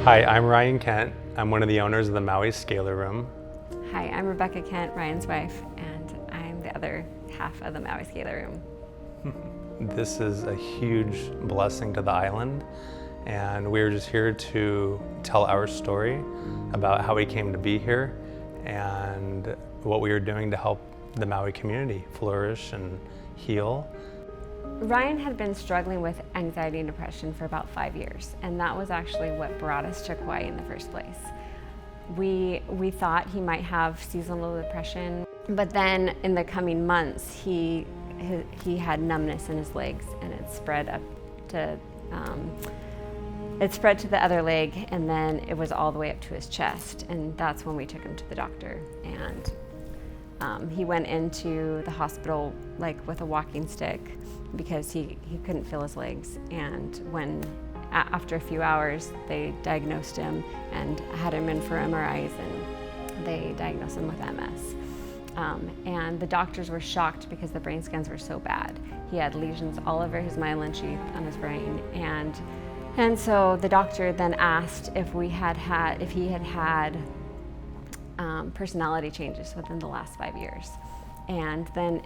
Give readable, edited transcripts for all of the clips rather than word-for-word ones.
Hi, I'm Ryan Kent. I'm one of the owners of the Maui Scalar Room. Hi, I'm Rebecca Kent, Ryan's wife, and I'm the other half of the Maui Scalar Room. This is a huge blessing to the island, and we're just here to tell our story about how we came to be here and what we are doing to help the Maui community flourish and heal. Ryan had been struggling with anxiety and depression for about 5 years, and that was actually what brought us to Kauai in the first place. We thought he might have seasonal depression, but then in the coming months, he had numbness in his legs, and it spread up to the other leg, and then it was all the way up to his chest, and that's when we took him to the doctor. And he went into the hospital like with a walking stick because he couldn't feel his legs. And after a few hours, they diagnosed him and had him in for MRIs, and they diagnosed him with MS. And the doctors were shocked because the brain scans were so bad. He had lesions all over his myelin sheath on his brain, and so the doctor then asked if he had had personality changes within the last 5 years. And then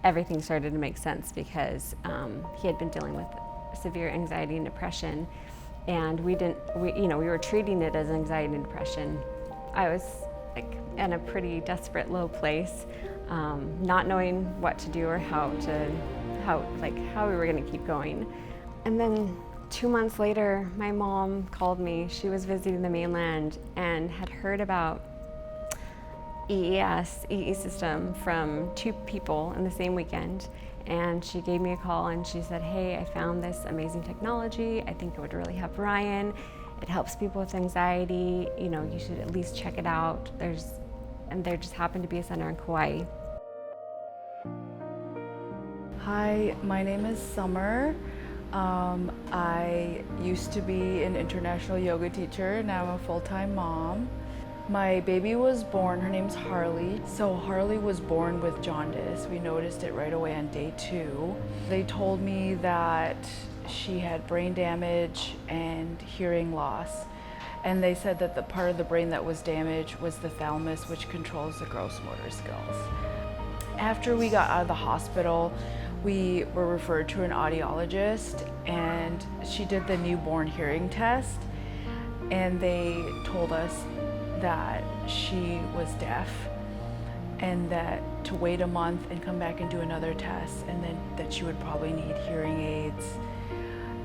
everything started to make sense because he had been dealing with severe anxiety and depression, and we were treating it as anxiety and depression. I was like in a pretty desperate low place, not knowing what to do or how we were going to keep going. And then 2 months later, my mom called me. She was visiting the mainland and had heard about EE system from 2 people in the same weekend, and she gave me a call and she said, "Hey, I found this amazing technology. I think it would really help Ryan. It helps people with anxiety. You should at least check it out." There just happened to be a center in Kauai. Hi, my name is Summer. I used to be an international yoga teacher. Now I'm a full-time mom. My baby was born, her name's Harley. So Harley was born with jaundice. We noticed it right away on day 2. They told me that she had brain damage and hearing loss. And they said that the part of the brain that was damaged was the thalamus, which controls the gross motor skills. After we got out of the hospital, we were referred to an audiologist, and she did the newborn hearing test, and they told us that she was deaf and that to wait a month and come back and do another test, and then that she would probably need hearing aids.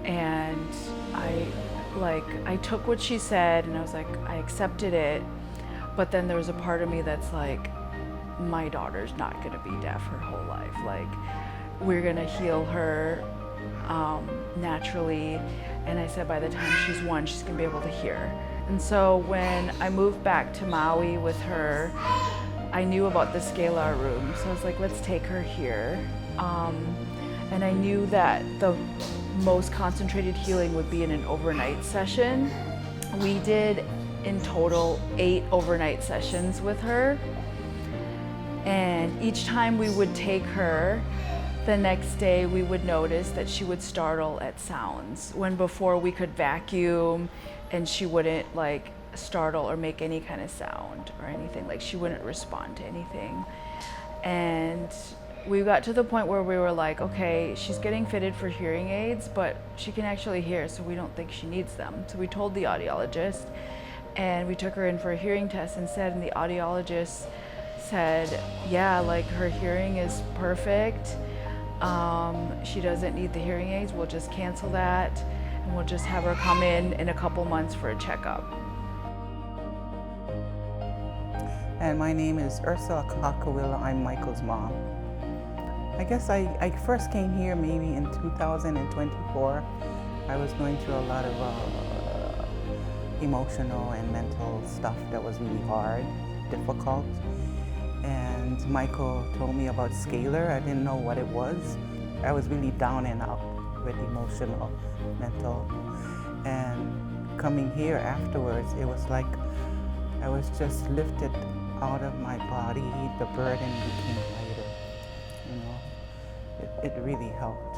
And I took what she said, and I was like, I accepted it, but then there was a part of me that's like, my daughter's not gonna be deaf her whole life. Like, we're gonna heal her naturally. And I said by the time she's 1, she's gonna be able to hear. And so when I moved back to Maui with her, I knew about the Scalar Room. So I was like, let's take her here. And I knew that the most concentrated healing would be in an overnight session. We did in total 8 overnight sessions with her. And each time we would take her, the next day we would notice that she would startle at sounds, when before we could vacuum and she wouldn't like startle or make any kind of sound or anything. Like, she wouldn't respond to anything. And we got to the point where we were like, okay, she's getting fitted for hearing aids, but she can actually hear, so we don't think she needs them. So we told the audiologist, and we took her in for a hearing test instead, and the audiologist said, yeah, like, her hearing is perfect. She doesn't need the hearing aids. We'll just cancel that, and we'll just have her come in a couple months for a checkup. And my name is Ursula Kakawila. I'm Michael's mom. I guess I first came here maybe in 2024. I was going through a lot of emotional and mental stuff that was really hard, difficult. And Michael told me about Scalar. I didn't know what it was. I was really down and out with emotional, mental. And coming here afterwards, it was like I was just lifted out of my body. The burden became lighter, you know. It really helped.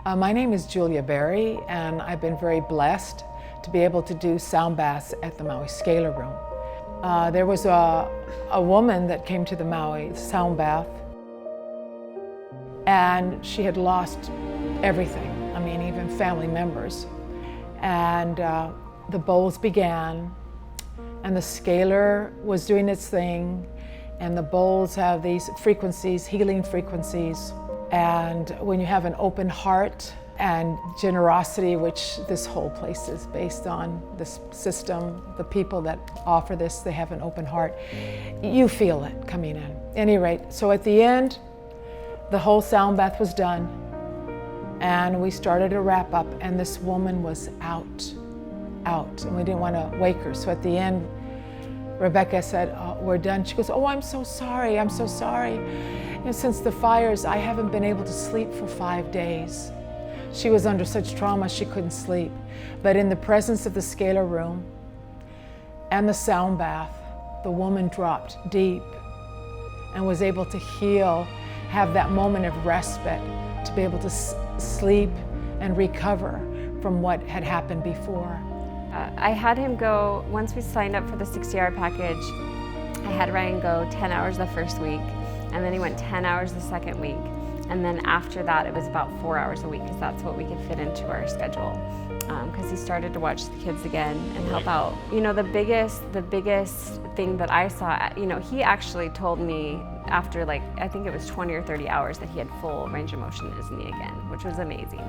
My name is Julia Berry, and I've been very blessed to be able to do sound baths at the Maui Scalar Room. There was a woman that came to the Maui sound bath, and she had lost everything. I mean, even family members. And the bowls began, and the scalar was doing its thing, and the bowls have these frequencies, healing frequencies. And when you have an open heart and generosity, which this whole place is based on, this system, the people that offer this, they have an open heart, you feel it coming in. At any rate, so at the end, the whole sound bath was done, and we started to wrap up, and this woman was out, and we didn't want to wake her. So at the end, Rebecca said, we're done. She goes, oh, I'm so sorry. You know, since the fires, I haven't been able to sleep for 5 days. She was under such trauma, she couldn't sleep. But in the presence of the scalar room and the sound bath, the woman dropped deep and was able to heal, have that moment of respite, to be able to sleep and recover from what had happened before. I had him go, once we signed up for the 60-hour package, I had Ryan go 10 hours the first week, and then he went 10 hours the second week. And then after that, it was about 4 hours a week, because that's what we could fit into our schedule. Because he started to watch the kids again and help out. You know, the biggest thing that I saw, you know, he actually told me after, like, I think it was 20 or 30 hours that he had full range of motion in his knee again, which was amazing.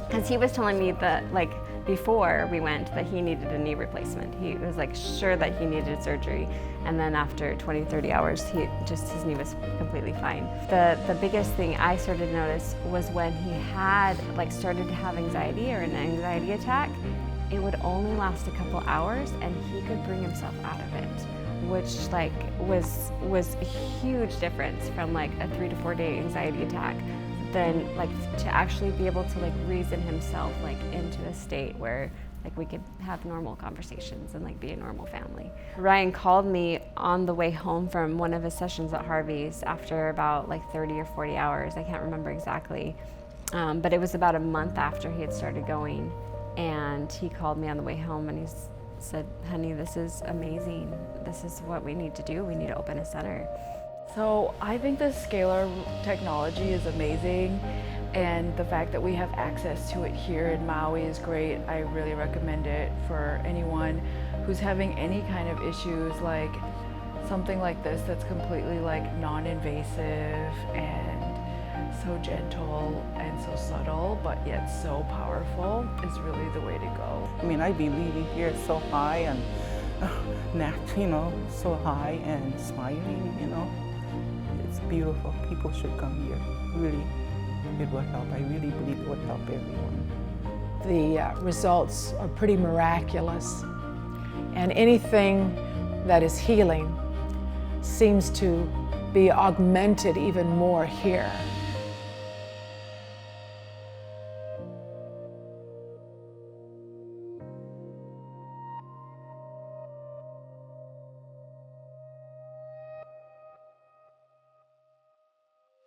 Because he was telling me that, like, before we went, that he needed a knee replacement. He was, like, sure that he needed surgery. And then after 20, 30 hours, his knee was completely fine. The biggest thing I started to notice was when he had, like, started to have anxiety or an anxiety attack, it would only last a couple hours and he could bring himself out of it, which, like, was a huge difference from, like, a 3 to 4 day anxiety attack. Then, like, to actually be able to, like, reason himself, like, into a state where, like, we could have normal conversations and, like, be a normal family. Ryan called me on the way home from one of his sessions at Harvey's after about, like, 30 or 40 hours. I can't remember exactly, but it was about a month after he had started going, and he called me on the way home and he said, honey, this is amazing. This is what we need to do. We need to open a center. So I think the scalar technology is amazing, and the fact that we have access to it here in Maui is great. I really recommend it for anyone who's having any kind of issues, like something like this that's completely, like, non-invasive and so gentle and so subtle, but yet so powerful is really the way to go. I mean, I've been leaving here so high and you know, so high and smiling, you know. It's beautiful. People should come here. Really, it will help. I really believe it will help everyone. The results are pretty miraculous, and anything that is healing seems to be augmented even more here.